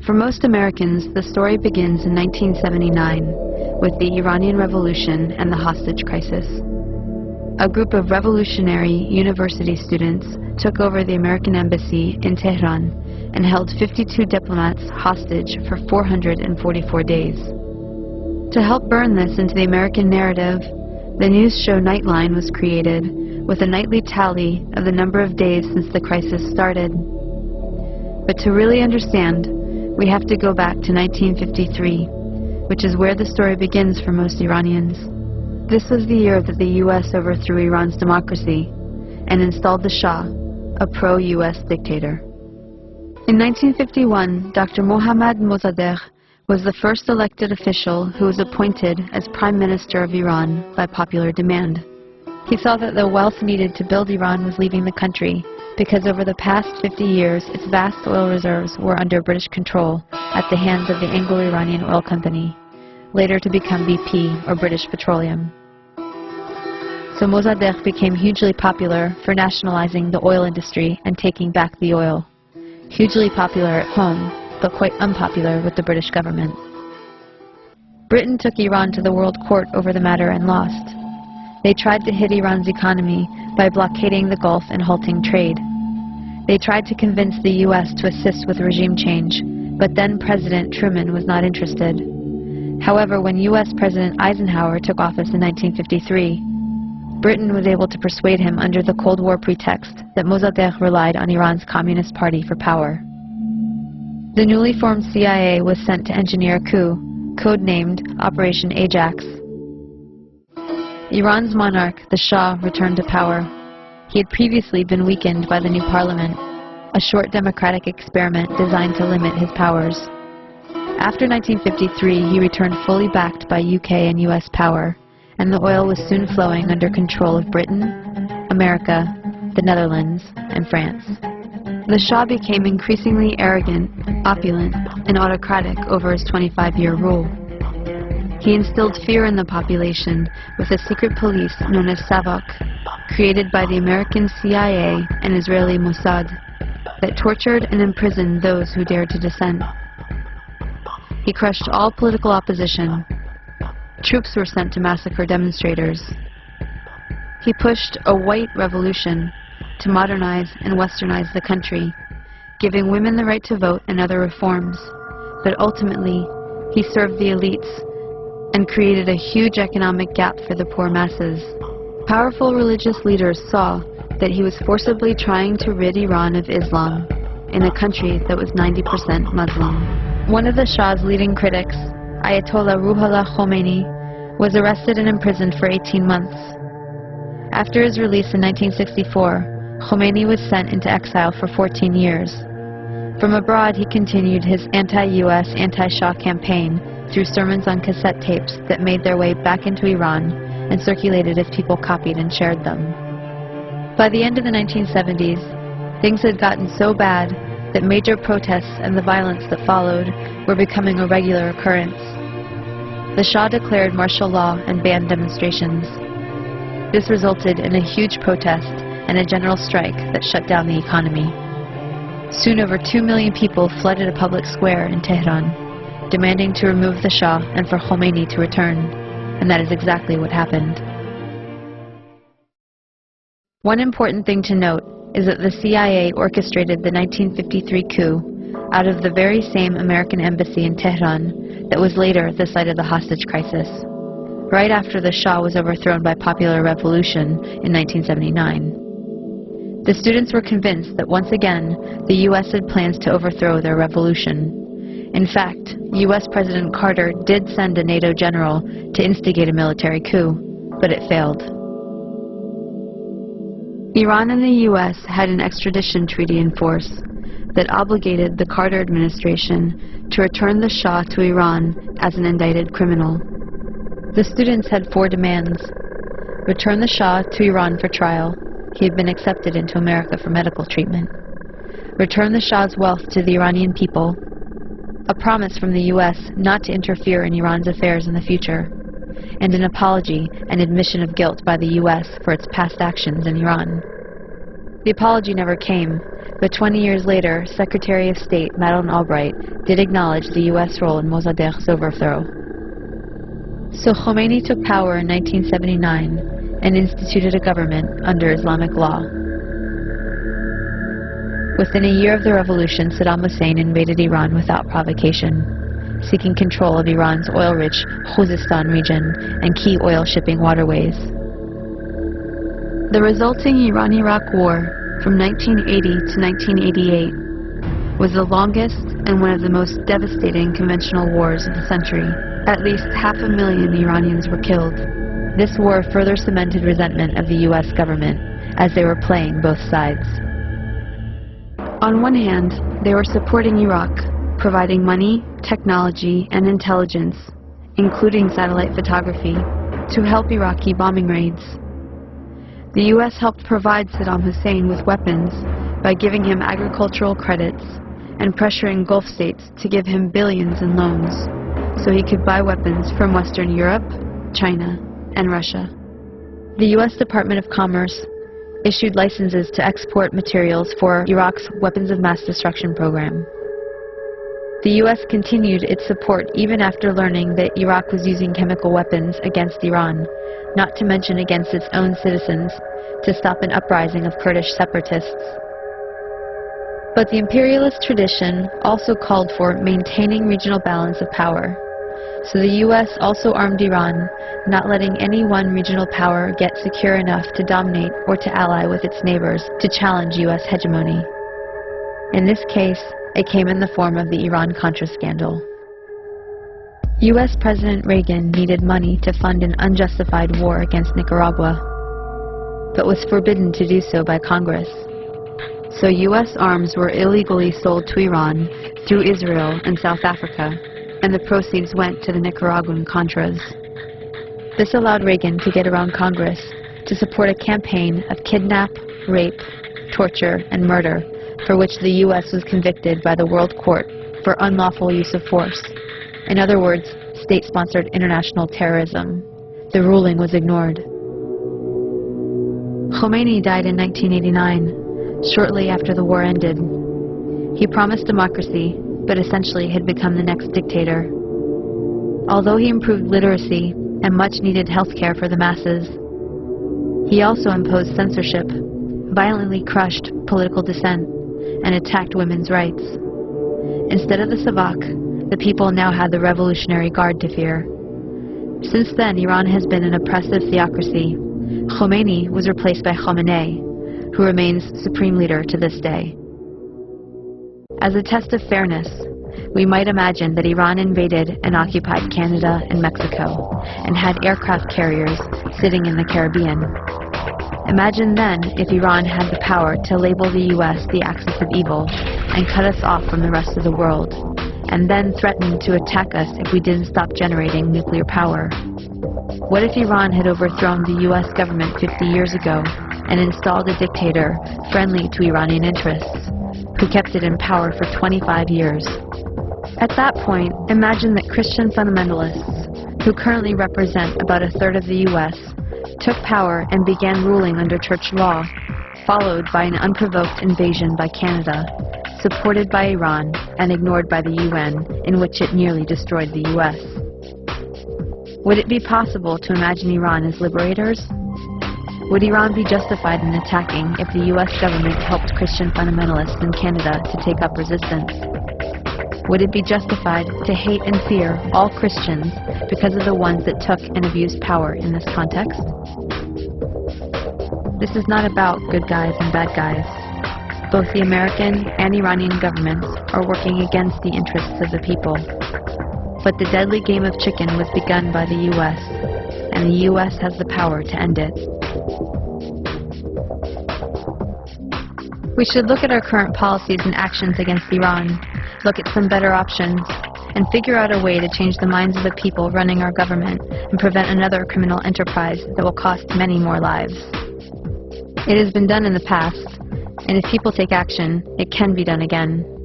For most Americans, the story begins in 1979 with the Iranian Revolution and the hostage crisis. A group of revolutionary university students took over the American embassy in Tehran and held 52 diplomats hostage for 444 days. To help burn this into the American narrative, the news show Nightline was created with a nightly tally of the number of days since the crisis started. But to really understand, we have to go back to 1953, which is where the story begins for most Iranians. This was the year that the U.S. overthrew Iran's democracy and installed the Shah, a pro-U.S. dictator. In 1951, Dr. Mohammad Mossadegh was the first elected official who was appointed as Prime Minister of Iran by popular demand. He saw that the wealth needed to build Iran was leaving the country because over the past 50 years its vast oil reserves were under British control at the hands of the Anglo-Iranian Oil Company, later to become BP or British Petroleum. So Mossadegh became hugely popular for nationalizing the oil industry and taking back the oil. Hugely popular at home, but quite unpopular with the British government. Britain took Iran to the World Court over the matter and lost. They tried to hit Iran's economy by blockading the Gulf and halting trade. They tried to convince the U.S. to assist with regime change, but then President Truman was not interested. However, when U.S. President Eisenhower took office in 1953, Britain was able to persuade him under the Cold War pretext that Mossadegh relied on Iran's Communist Party for power. The newly formed CIA was sent to engineer a coup, codenamed Operation Ajax. Iran's monarch, the Shah, returned to power. He had previously been weakened by the new parliament, a short democratic experiment designed to limit his powers. After 1953, he returned fully backed by UK and US power, and the oil was soon flowing under control of Britain, America, the Netherlands, and France. The Shah became increasingly arrogant, opulent, and autocratic over his 25-year rule. He instilled fear in the population with a secret police known as Savak, created by the American CIA and Israeli Mossad, that tortured and imprisoned those who dared to dissent. He crushed all political opposition. Troops were sent to massacre demonstrators. He pushed a white revolution to modernize and westernize the country, giving women the right to vote and other reforms. But ultimately, he served the elites and created a huge economic gap for the poor masses. Powerful religious leaders saw that he was forcibly trying to rid Iran of Islam in a country that was 90% Muslim. One of the Shah's leading critics, Ayatollah Ruhollah Khomeini, was arrested and imprisoned for 18 months. After his release in 1964, Khomeini was sent into exile for 14 years. From abroad, he continued his anti-US, anti-Shah campaign through sermons on cassette tapes that made their way back into Iran and circulated as people copied and shared them. By the end of the 1970s, things had gotten so bad that major protests and the violence that followed were becoming a regular occurrence. The Shah declared martial law and banned demonstrations. This resulted in a huge protest and a general strike that shut down the economy. Soon over 2 million people flooded a public square in Tehran, demanding to remove the Shah and for Khomeini to return, and that is exactly what happened. One important thing to note is that the CIA orchestrated the 1953 coup out of the very same American embassy in Tehran that was later the site of the hostage crisis, right after the Shah was overthrown by popular revolution in 1979. The students were convinced that once again the U.S. had plans to overthrow their revolution. In fact, U.S. President Carter did send a NATO general to instigate a military coup, but it failed. Iran and the U.S. had an extradition treaty in force that obligated the Carter administration to return the Shah to Iran as an indicted criminal. The students had 4 demands. Return the Shah to Iran for trial. He had been accepted into America for medical treatment. Return the Shah's wealth to the Iranian people. A promise from the U.S. not to interfere in Iran's affairs in the future, and an apology and admission of guilt by the U.S. for its past actions in Iran. The apology never came, but 20 years later, Secretary of State Madeleine Albright did acknowledge the U.S. role in Mossadegh's overthrow. So Khomeini took power in 1979 and instituted a government under Islamic law. Within a year of the revolution, Saddam Hussein invaded Iran without provocation, seeking control of Iran's oil-rich Khuzestan region and key oil shipping waterways. The resulting Iran-Iraq War from 1980 to 1988 was the longest and one of the most devastating conventional wars of the century. At least 500,000 Iranians were killed. This war further cemented resentment of the U.S. government, as they were playing both sides. On one hand, they were supporting Iraq, providing money, technology, and intelligence, including satellite photography, to help Iraqi bombing raids. The U.S. helped provide Saddam Hussein with weapons by giving him agricultural credits and pressuring Gulf states to give him billions in loans so he could buy weapons from Western Europe, China, and Russia. The U.S. Department of Commerce issued licenses to export materials for Iraq's weapons of mass destruction program. The U.S. continued its support even after learning that Iraq was using chemical weapons against Iran, not to mention against its own citizens, to stop an uprising of Kurdish separatists. But the imperialist tradition also called for maintaining regional balance of power. So the U.S. also armed Iran, not letting any one regional power get secure enough to dominate or to ally with its neighbors to challenge U.S. hegemony. In this case, it came in the form of the Iran-Contra scandal. U.S. President Reagan needed money to fund an unjustified war against Nicaragua, but was forbidden to do so by Congress. So U.S. arms were illegally sold to Iran through Israel and South Africa, and the proceeds went to the Nicaraguan Contras. This allowed Reagan to get around Congress to support a campaign of kidnap, rape, torture, and murder for which the U.S. was convicted by the World Court for unlawful use of force. In other words, state-sponsored international terrorism. The ruling was ignored. Khomeini died in 1989, shortly after the war ended. He promised democracy, but essentially had become the next dictator. Although he improved literacy and much-needed health care for the masses, he also imposed censorship, violently crushed political dissent, and attacked women's rights. Instead of the Savak, the people now had the Revolutionary Guard to fear. Since then, Iran has been an oppressive theocracy. Khomeini was replaced by Khamenei, who remains supreme leader to this day. As a test of fairness, we might imagine that Iran invaded and occupied Canada and Mexico, and had aircraft carriers sitting in the Caribbean. Imagine then if Iran had the power to label the U.S. the axis of evil and cut us off from the rest of the world, and then threatened to attack us if we didn't stop generating nuclear power. What if Iran had overthrown the U.S. government 50 years ago and installed a dictator friendly to Iranian interests, who kept it in power for 25 years? At that point, imagine that Christian fundamentalists, who currently represent about a third of the U.S., took power and began ruling under church law, followed by an unprovoked invasion by Canada, supported by Iran and ignored by the UN, in which it nearly destroyed the U.S. Would it be possible to imagine Iran as liberators? Would Iran be justified in attacking if the U.S. government helped Christian fundamentalists in Canada to take up resistance? Would it be justified to hate and fear all Christians because of the ones that took and abused power in this context? This is not about good guys and bad guys. Both the American and Iranian governments are working against the interests of the people. But the deadly game of chicken was begun by the U.S., and the U.S. has the power to end it. We should look at our current policies and actions against Iran, look at some better options, and figure out a way to change the minds of the people running our government and prevent another criminal enterprise that will cost many more lives. It has been done in the past, and if people take action, it can be done again.